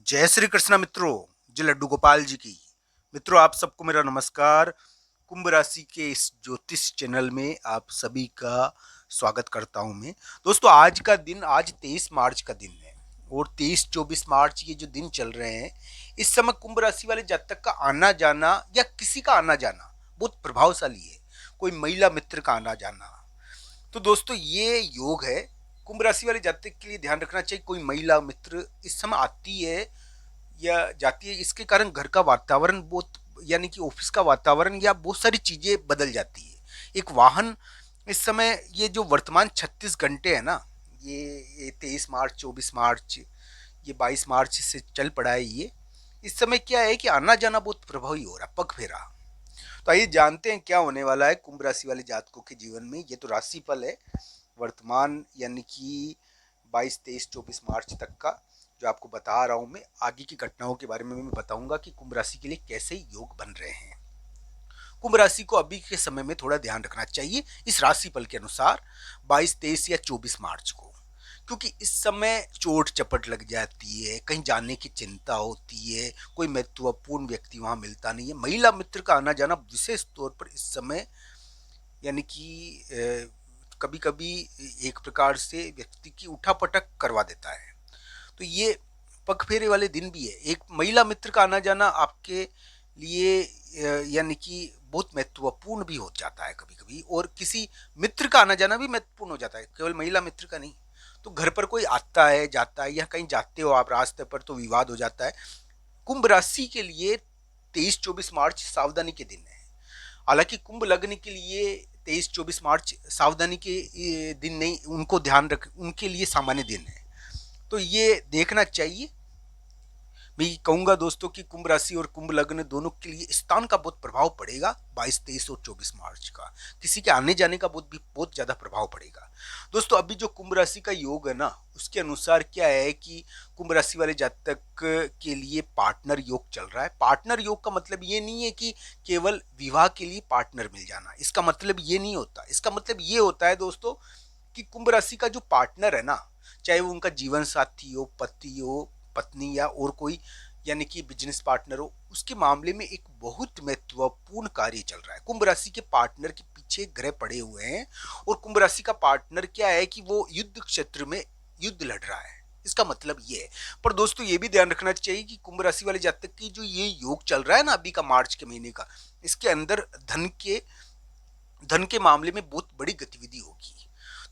जय श्री कृष्णा मित्रों। जी लड्डू गोपाल जी की। मित्रों, आप सबको मेरा नमस्कार। कुंभ राशि के इस ज्योतिष चैनल में आप सभी का स्वागत करता हूं मैं। दोस्तों, आज का दिन, आज 23 मार्च का दिन है और 23-24 मार्च ये जो दिन चल रहे हैं, इस समय कुंभ राशि वाले जातक का आना जाना या किसी का आना जाना बहुत प्रभावशाली है। कोई महिला मित्र का आना जाना, तो दोस्तों ये योग है। कुंभ राशि वाले जातक के लिए ध्यान रखना चाहिए, कोई महिला मित्र इस समय आती है या जाती है, इसके कारण घर का वातावरण बहुत, यानी कि ऑफिस का वातावरण या बहुत सारी चीजें बदल जाती है। एक वाहन इस समय, ये जो वर्तमान 36 घंटे है ना, ये 23 मार्च, 24 मार्च, ये 22 मार्च से चल पड़ा है ये। इस समय क्या है कि आना जाना बहुत प्रभावी हो रहा, पग फेरा। तो आइए जानते हैं क्या होने वाला है कुंभ राशि वाले जातकों के जीवन में। ये तो राशिफल है वर्तमान, यानी कि 22, 23, 24 मार्च तक का, जो आपको बता रहा हूं मैं। आगे की घटनाओं के बारे में मैं बताऊंगा कि कुंभ राशि के लिए कैसे योग बन रहे हैं। कुंभ राशि को अभी के समय में थोड़ा ध्यान रखना चाहिए इस राशिफल के अनुसार, 22, 23 या 24 मार्च को, क्योंकि इस समय चोट चपट लग जाती है, कहीं जाने की चिंता होती है, कोई महत्वपूर्ण व्यक्ति वहां मिलता नहीं है। महिला मित्र का आना जाना विशेष तौर पर इस समय, यानी कि कभी कभी एक प्रकार से व्यक्ति की उठापटक करवा देता है। तो ये पग फेरे वाले दिन भी है। एक महिला मित्र का आना जाना आपके लिए यानी कि बहुत महत्वपूर्ण भी हो जाता है कभी कभी, और किसी मित्र का आना जाना भी महत्वपूर्ण हो जाता है, केवल महिला मित्र का नहीं। तो घर पर कोई आता है जाता है, या कहीं जाते हो आप रास्ते पर तो विवाद हो जाता है। कुंभ राशि के लिए 23-24 मार्च सावधानी के दिन है। हालांकि कुंभ लग्न के लिए 23-24 मार्च सावधानी के दिन नहीं, उनको ध्यान रख, उनके लिए सामान्य दिन है। तो ये देखना चाहिए। मैं कहूंगा दोस्तों कि कुंभ राशि और कुंभ लग्न दोनों के लिए स्थान का बहुत प्रभाव पड़ेगा 22, 23 और 24 मार्च का। किसी के आने जाने का बहुत ज्यादा प्रभाव पड़ेगा। दोस्तों, अभी जो कुंभ राशि का योग है ना, उसके अनुसार क्या है कि कुंभ राशि वाले जातक के लिए पार्टनर योग चल रहा है। पार्टनर योग का मतलब ये नहीं है कि केवल विवाह के लिए पार्टनर मिल जाना, इसका मतलब ये नहीं होता। इसका मतलब ये होता है दोस्तों कि कुंभ राशि का जो पार्टनर है ना, चाहे वो उनका जीवन साथी हो, पति हो, पत्नी, या और कोई, यानी कि बिजनेस पार्टनर हो, उसके मामले में एक बहुत महत्वपूर्ण कार्य चल रहा है। कुंभ राशि के पार्टनर के पीछे ग्रह पड़े हुए हैं, और कुंभ राशि का पार्टनर क्या है कि वो युद्ध क्षेत्र में युद्ध लड़ रहा है। इसका मतलब ये है। पर दोस्तों, ये भी ध्यान रखना चाहिए कि कुंभ राशि वाले जातक की जो ये योग चल रहा है ना अभी का, मार्च के महीने का, इसके अंदर धन के मामले में बहुत बड़ी गतिविधि होगी।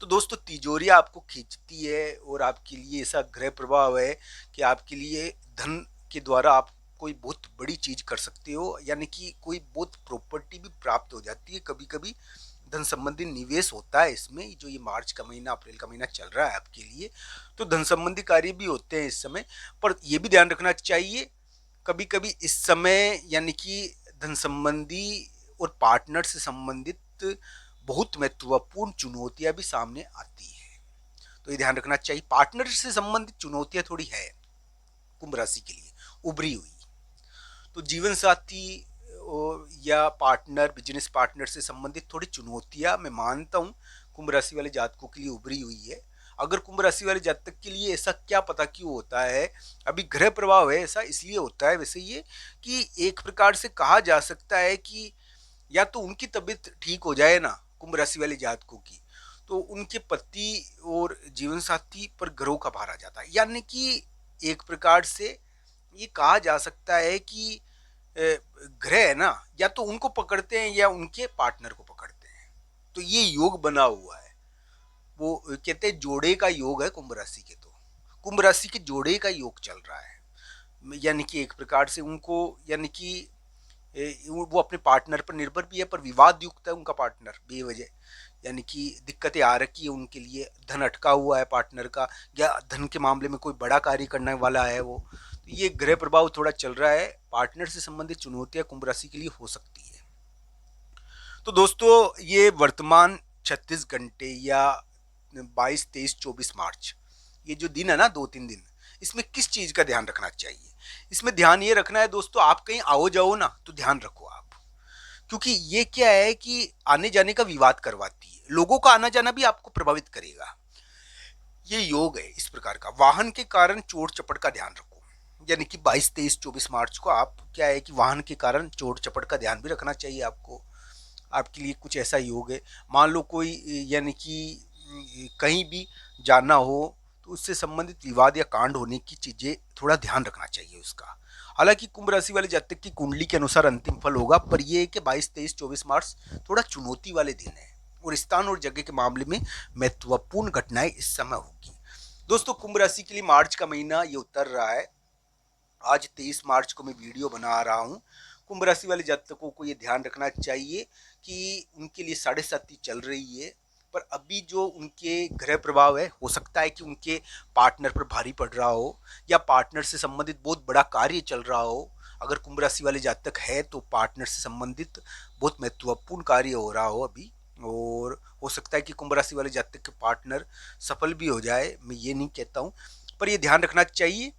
तो दोस्तों, तिजोरियां आपको खींचती है, और आपके लिए ऐसा ग्रह प्रभाव है कि आपके लिए धन के द्वारा आप कोई बहुत बड़ी चीज कर सकते हो, यानी कि कोई बहुत प्रॉपर्टी भी प्राप्त हो जाती है। कभी कभी धन संबंधी निवेश होता है इसमें, जो ये मार्च का महीना, अप्रैल का महीना चल रहा है आपके लिए, तो धन संबंधी कार्य भी होते हैं इस समय। पर यह भी ध्यान रखना चाहिए, कभी कभी इस समय, यानी कि धन संबंधी और पार्टनर से संबंधित बहुत महत्वपूर्ण चुनौतियां भी सामने आती है। तो ये ध्यान रखना चाहिए, पार्टनर से संबंधित चुनौतियां थोड़ी है कुंभ राशि के लिए उभरी हुई। तो जीवन साथी या पार्टनर, बिजनेस पार्टनर से संबंधित थोड़ी चुनौतियां मैं मानता हूं कुंभ राशि वाले जातकों के लिए उभरी हुई है। अगर कुंभ राशि वाले जातक के लिए ऐसा क्या पता क्यों होता है, अभी ग्रह प्रभाव है, ऐसा इसलिए होता है वैसे ये, कि एक प्रकार से कहा जा सकता है कि या तो उनकी तबीयत ठीक हो जाए ना कुंभ राशि वाले जातकों की, तो उनके पति और जीवन साथी पर ग्रहों का भार आ जाता है। यानी कि एक प्रकार से ये कहा जा सकता है कि ग्रह है ना, या तो उनको पकड़ते हैं या उनके पार्टनर को पकड़ते हैं। तो ये योग बना हुआ है, वो कहते हैं जोड़े का योग है कुंभ राशि के। तो कुंभ राशि के जोड़े का योग चल रहा है, यानी कि एक प्रकार से उनको, यानी कि वो अपने पार्टनर पर निर्भर भी है, पर विवाद युक्त है उनका पार्टनर बेवजह, यानी कि दिक्कतें आ रखी है उनके लिए, धन अटका हुआ है पार्टनर का, या धन के मामले में कोई बड़ा कार्य करने वाला है वो। तो ये ग्रह प्रभाव थोड़ा चल रहा है, पार्टनर से संबंधित चुनौतियां कुंभ राशि के लिए हो सकती है। तो दोस्तों, ये वर्तमान 36 घंटे या 22, 23, 24 मार्च, ये जो दिन है ना, 2-3 दिन, इसमें किस चीज का ध्यान रखना चाहिए? इसमें ध्यान ये रखना है दोस्तों, आप कहीं आओ जाओ ना तो ध्यान रखो आप, क्योंकि ये क्या है कि आने जाने का विवाद करवाती है, लोगों का आना जाना भी आपको प्रभावित करेगा। ये योग है इस प्रकार का। वाहन के कारण चोट चपट का ध्यान रखो। यानी कि 22, 23, 24 मार्च को आप क्या है कि वाहन के कारण चोट चपट का ध्यान भी रखना चाहिए आपको। आपके लिए कुछ ऐसा योग है, मान लो कोई यानी कि कहीं भी जाना हो तो उससे संबंधित विवाद या कांड होने की चीजें थोड़ा ध्यान रखना चाहिए उसका। हालांकि कुंभ राशि वाले जातक की कुंडली के अनुसार अंतिम फल होगा, पर यह है कि 22, 23, 24 मार्च थोड़ा चुनौती वाले दिन है और स्थान और जगह के मामले में महत्वपूर्ण घटनाएं इस समय होगी। दोस्तों, कुंभ राशि के लिए मार्च का महीना ये उतर रहा है। आज 23 मार्च को मैं वीडियो बना रहा हूँ। कुंभ राशि वाले जातकों को ये ध्यान रखना चाहिए कि उनके लिए साढ़े साती चल रही है, पर अभी जो उनके ग्रह प्रभाव है, हो सकता है कि उनके पार्टनर पर भारी पड़ रहा हो या पार्टनर से संबंधित बहुत बड़ा कार्य चल रहा हो। अगर कुंभ राशि वाले जातक है तो पार्टनर से संबंधित बहुत महत्वपूर्ण कार्य हो रहा हो अभी, और हो सकता है कि कुंभ राशि वाले जातक के पार्टनर सफल भी हो जाए, मैं ये नहीं कहता हूँ। पर यह ध्यान रखना चाहिए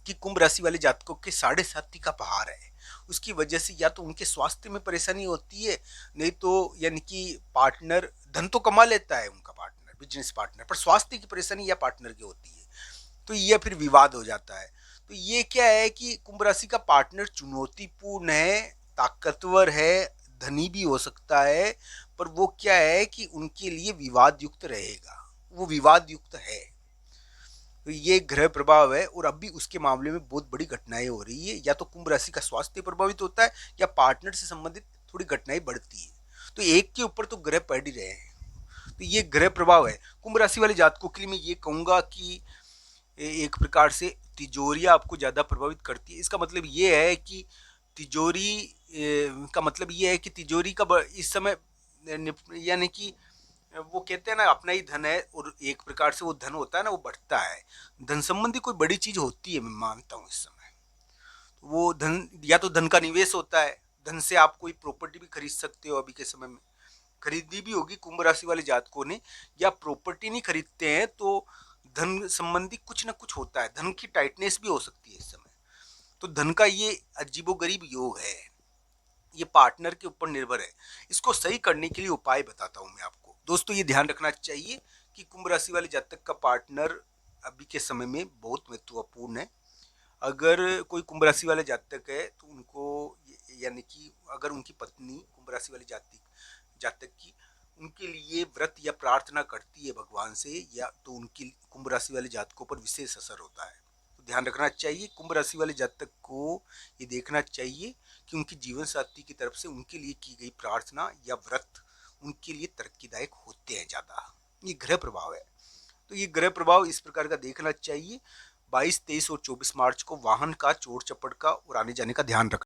कि कुंभ राशि वाले जातकों के साढ़े साथी का पहाड़ है, उसकी वजह से या तो उनके स्वास्थ्य में परेशानी होती है, नहीं तो यानी कि पार्टनर धन तो कमा लेता है उनका पार्टनर, बिजनेस पार्टनर, पर स्वास्थ्य की परेशानी या पार्टनर की होती है, तो यह फिर विवाद हो जाता है। तो ये क्या है कि कुंभ राशि का पार्टनर चुनौतीपूर्ण है, ताकतवर है, धनी भी हो सकता है, पर वो क्या है कि उनके लिए विवाद युक्त रहेगा, वो विवाद युक्त है। तो ये ग्रह प्रभाव है और अभी उसके मामले में बहुत बड़ी घटनाएं हो रही है, या तो कुंभ राशि का स्वास्थ्य प्रभावित होता है या पार्टनर से संबंधित थोड़ी घटनाएं बढ़ती है। तो एक के ऊपर तो ग्रह पड़ ही रहे हैं, तो ये ग्रह प्रभाव है। कुंभ राशि वाले जातकों के लिए मैं ये कहूंगा कि एक प्रकार से तिजोरियां आपको ज्यादा प्रभावित करती है। इसका मतलब ये है कि तिजोरी का मतलब ये है कि तिजोरी का इस समय यानी कि वो कहते हैं ना, अपना ही धन है और एक प्रकार से वो धन होता है ना, वो बढ़ता है। धन संबंधी कोई बड़ी चीज होती है, मैं मानता हूँ इस समय। वो धन या तो धन का निवेश होता है, धन से आप कोई प्रॉपर्टी भी खरीद सकते हो, अभी के समय में खरीदी भी होगी कुंभ राशि वाले जातकों ने, या प्रॉपर्टी नहीं खरीदते हैं तो धन संबंधी कुछ ना कुछ होता है, धन की टाइटनेस भी हो सकती है इस समय। तो धन का ये अजीबोगरीब योग है, ये पार्टनर के ऊपर निर्भर है। इसको सही करने के लिए उपाय बताता हूं मैं आपको। दोस्तों, ये ध्यान रखना चाहिए कि कुंभ राशि वाले जातक का पार्टनर अभी के समय में बहुत महत्वपूर्ण है। अगर कोई कुंभ राशि वाले जातक है तो उनको यानी कि अगर उनकी पत्नी कुंभ राशि वाले जातक की उनके लिए व्रत या प्रार्थना करती है भगवान से, या तो उनकी कुंभ राशि वाले जातकों पर विशेष असर होता है। तो ध्यान रखना चाहिए, कुंभ राशि वाले जातक को ये देखना चाहिए कि उनकी जीवन साथी की तरफ से उनके लिए की गई प्रार्थना या व्रत उनके लिए तरक्कीदायक होते हैं ज्यादा। ये ग्रह प्रभाव है, तो ये ग्रह प्रभाव इस प्रकार का देखना चाहिए। 22, 23 और 24 मार्च को वाहन का, चोट चपट का और आने जाने का ध्यान रखना।